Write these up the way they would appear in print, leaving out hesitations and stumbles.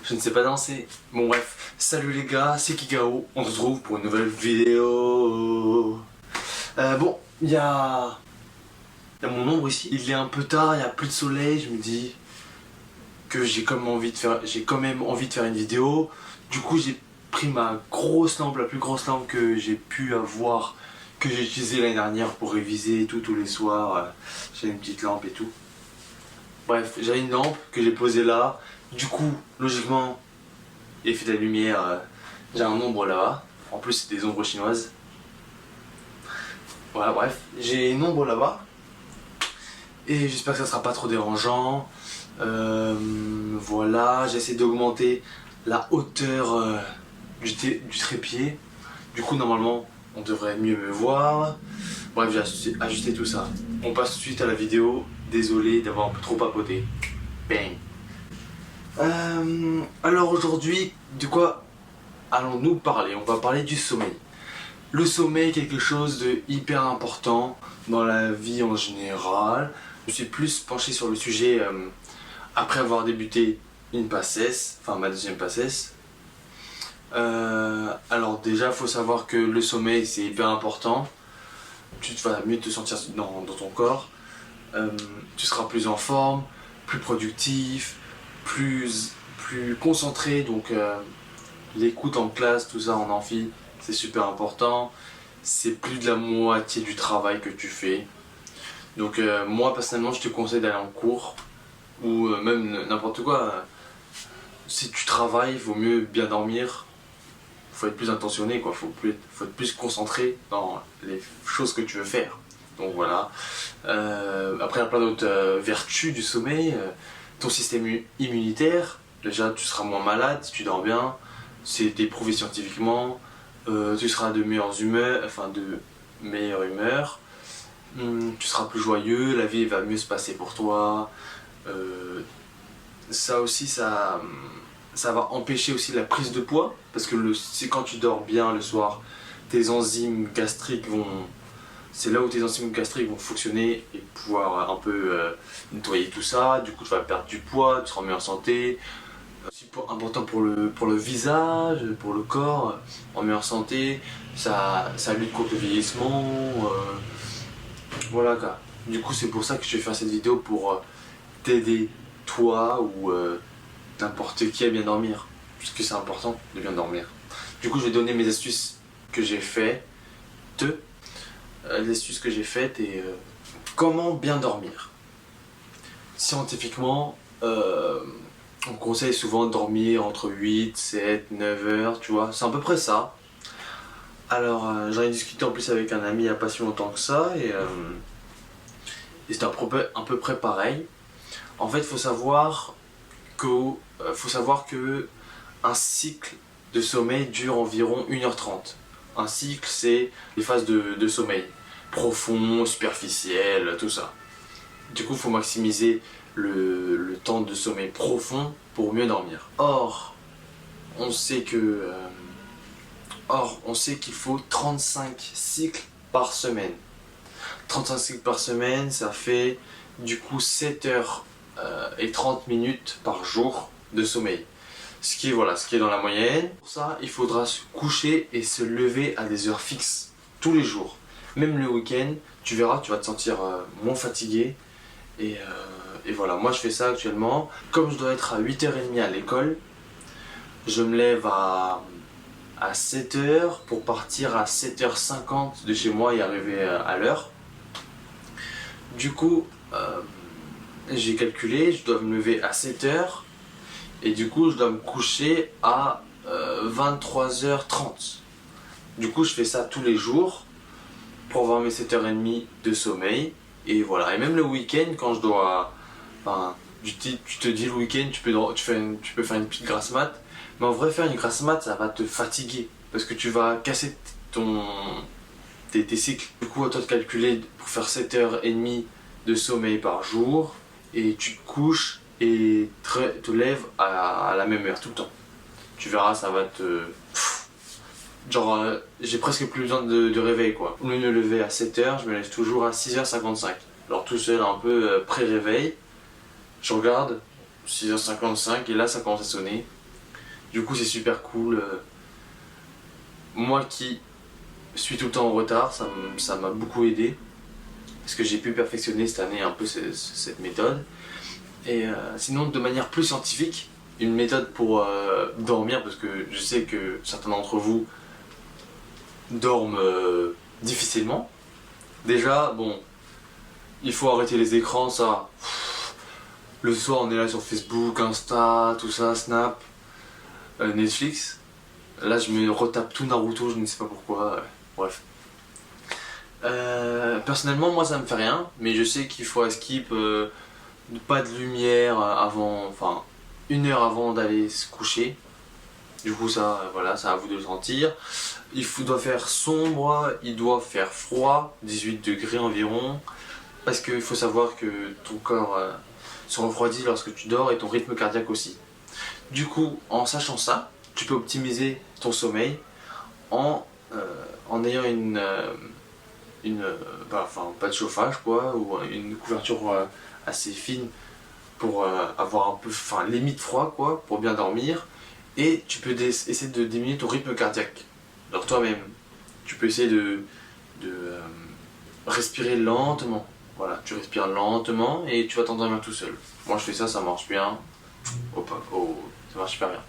je ne sais pas danser. Bon bref, salut les gars, c'est Kikao, on se retrouve pour une nouvelle vidéo. Bon, il y a mon ombre ici, il est un peu tard, il n'y a plus de soleil, je me dis que j'ai quand même envie de faire une vidéo. Du coup j'ai pris ma grosse lampe, la plus grosse lampe que j'ai pu avoir, que j'ai utilisée l'année dernière pour réviser et tout, tous les soirs. J'ai une petite lampe et tout. Bref, j'ai une lampe que j'ai posée là. Du coup, logiquement, il fait de la lumière. J'ai un ombre là-bas. En plus, c'est des ombres chinoises. Voilà, bref, j'ai une ombre là-bas. Et j'espère que ça sera pas trop dérangeant. Voilà, j'essaie d'augmenter la hauteur du trépied. Du coup, normalement, on devrait mieux me voir. Bref, j'ai ajusté tout ça. On passe tout de suite à la vidéo. Désolé d'avoir un peu trop papoté. Bang. Alors aujourd'hui, de quoi allons-nous parler? On va parler du sommeil. Le sommeil est quelque chose de hyper important dans la vie en général. Je suis plus penché sur le sujet après avoir débuté une PACES, enfin ma deuxième PACES. Alors déjà, il faut savoir que le sommeil c'est hyper important. Tu vas mieux te sentir dans ton corps. Tu seras plus en forme, plus productif, plus concentré. Donc l'écoute en classe, tout ça en amphi, c'est super important. C'est plus de la moitié du travail que tu fais. Donc moi personnellement je te conseille d'aller en cours ou même n'importe quoi. Si tu travailles, il vaut mieux bien dormir. Faut être plus intentionné, quoi. Faut être plus concentré dans les choses que tu veux faire. Donc voilà. Après il y a plein d'autres vertus du sommeil. Ton système immunitaire, déjà tu seras moins malade si tu dors bien. C'est prouvé scientifiquement. Tu seras de meilleure humeur. Tu seras plus joyeux, la vie va mieux se passer pour toi. Ça aussi, ça va empêcher aussi la prise de poids, parce que c'est quand tu dors bien le soir, tes enzymes gastriques c'est là où tes enzymes gastriques vont fonctionner et pouvoir un peu nettoyer tout ça. Du coup, tu vas perdre du poids, tu seras en meilleure santé. C'est important pour le visage, pour le corps, en meilleure santé. Ça lutte contre le vieillissement. Voilà quoi. Du coup, c'est pour ça que je vais faire cette vidéo, pour t'aider, toi ou n'importe qui, à bien dormir. Puisque c'est important de bien dormir. Du coup, je vais donner mes astuces que j'ai faites. Les astuces que j'ai faites et comment bien dormir. Scientifiquement, on conseille souvent de dormir entre 8, 7, 9 heures, tu vois. C'est à peu près ça. Alors, j'en ai discuté en plus avec un ami il n'y a pas si longtemps que ça et c'était à peu près pareil. En fait, il faut savoir que un cycle de sommeil dure environ 1h30. Un cycle, c'est les phases de sommeil. Profond, superficiel, tout ça. Du coup, il faut maximiser le temps de sommeil profond pour mieux dormir. Or, on sait qu'il faut 35 cycles par semaine. 35 cycles par semaine, ça fait du coup 7h et 30 minutes par jour de sommeil. Ce qui est dans la moyenne. Pour ça, il faudra se coucher et se lever à des heures fixes, tous les jours. Même le week-end, tu verras, tu vas te sentir moins fatigué. Et voilà, moi je fais ça actuellement. Comme je dois être à 8h30 à l'école, je me lève à 7h pour partir à 7h50 de chez moi et arriver à l'heure. Du coup, j'ai calculé, je dois me lever à 7h et du coup je dois me coucher à 23h30. Du coup je fais ça tous les jours pour avoir mes 7h30 de sommeil. Et voilà, et même le week-end quand je dois... Enfin, tu te dis le week-end tu peux faire une petite grasse mat. Mais en vrai, faire une grasse mat ça va te fatiguer parce que tu vas casser tes cycles. Du coup à toi de calculer pour faire 7h30 de sommeil par jour. Et tu te couches et te lèves à la même heure tout le temps. Tu verras, ça va te... Genre, j'ai presque plus besoin de réveil quoi. Au lieu de me lever à 7h, je me lève toujours à 6h55. Alors tout seul, un peu pré-réveil. Je regarde, 6h55 et là ça commence à sonner. Du coup c'est super cool. Moi qui suis tout le temps en retard, ça m'a beaucoup aidé. Parce que j'ai pu perfectionner cette année un peu cette méthode. Et sinon de manière plus scientifique, une méthode pour dormir, parce que je sais que certains d'entre vous dorment difficilement. Déjà, bon, il faut arrêter les écrans, ça. Le soir, on est là sur Facebook, Insta, tout ça, Snap, Netflix. Là, je me retape tout Naruto, je ne sais pas pourquoi. Bref. Personnellement, moi, ça me fait rien, mais je sais qu'il faut skip pas de lumière avant, enfin, 1 heure avant d'aller se coucher. Du coup, ça, voilà, c'est à vous de le sentir. Doit faire sombre, il doit faire froid, 18 degrés environ, parce qu'il faut savoir que ton corps se refroidit lorsque tu dors et ton rythme cardiaque aussi. Du coup, en sachant ça, tu peux optimiser ton sommeil en, en ayant pas de chauffage quoi, ou une couverture assez fine pour avoir un peu, limite froid quoi, pour bien dormir. Et tu peux essayer de diminuer ton rythme cardiaque. Alors toi-même, tu peux essayer de respirer lentement. Voilà, tu respires lentement et tu vas t'endormir tout seul. Moi je fais ça, ça marche bien. Ça marche super bien.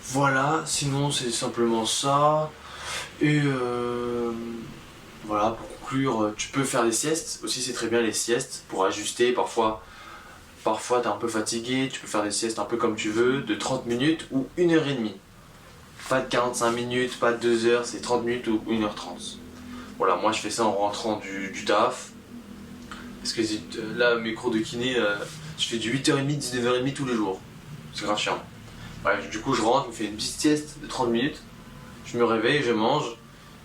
Voilà, sinon c'est simplement ça. Et voilà, pour conclure, tu peux faire des siestes. Aussi c'est très bien les siestes pour ajuster. Parfois t'es un peu fatigué, tu peux faire des siestes un peu comme tu veux, de 30 minutes ou 1h30. Pas de 45 minutes, pas de 2 heures, c'est 30 minutes ou 1h30. Voilà, moi je fais ça en rentrant du taf. Parce que là, mes cours de kiné, je fais du 8h30, 19h30 tous les jours. C'est grave chiant. Bref, du coup, je rentre, je me fais une petite sieste de 30 minutes. Je me réveille, je mange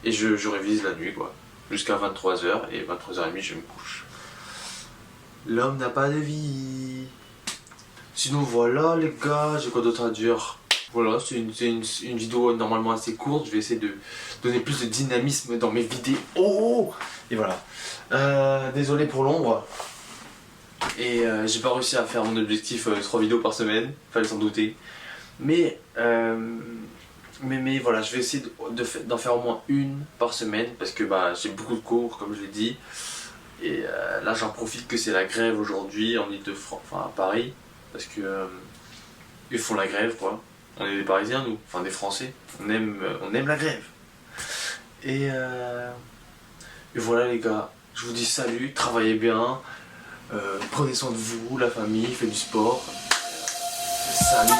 et je révise la nuit, quoi. Jusqu'à 23h et 23h30, je me couche. L'homme n'a pas de vie. Sinon, voilà, les gars, j'ai quoi d'autre à dire? Voilà, c'est une vidéo normalement assez courte. Je vais essayer de donner plus de dynamisme dans mes vidéos. Oh, et voilà. Désolé pour l'ombre. Et j'ai pas réussi à faire mon objectif 3 vidéos par semaine. Fallait s'en douter. Mais voilà, je vais essayer d'en faire au moins une par semaine. Parce que j'ai beaucoup de cours, comme je l'ai dit. Et là, j'en profite que c'est la grève aujourd'hui en Ile-de-France, enfin à Paris. Parce que ils font la grève, quoi. On est des Parisiens, nous, enfin des Français. On aime la grève. Et voilà les gars, je vous dis salut, travaillez bien, prenez soin de vous, la famille, faites du sport. Salut.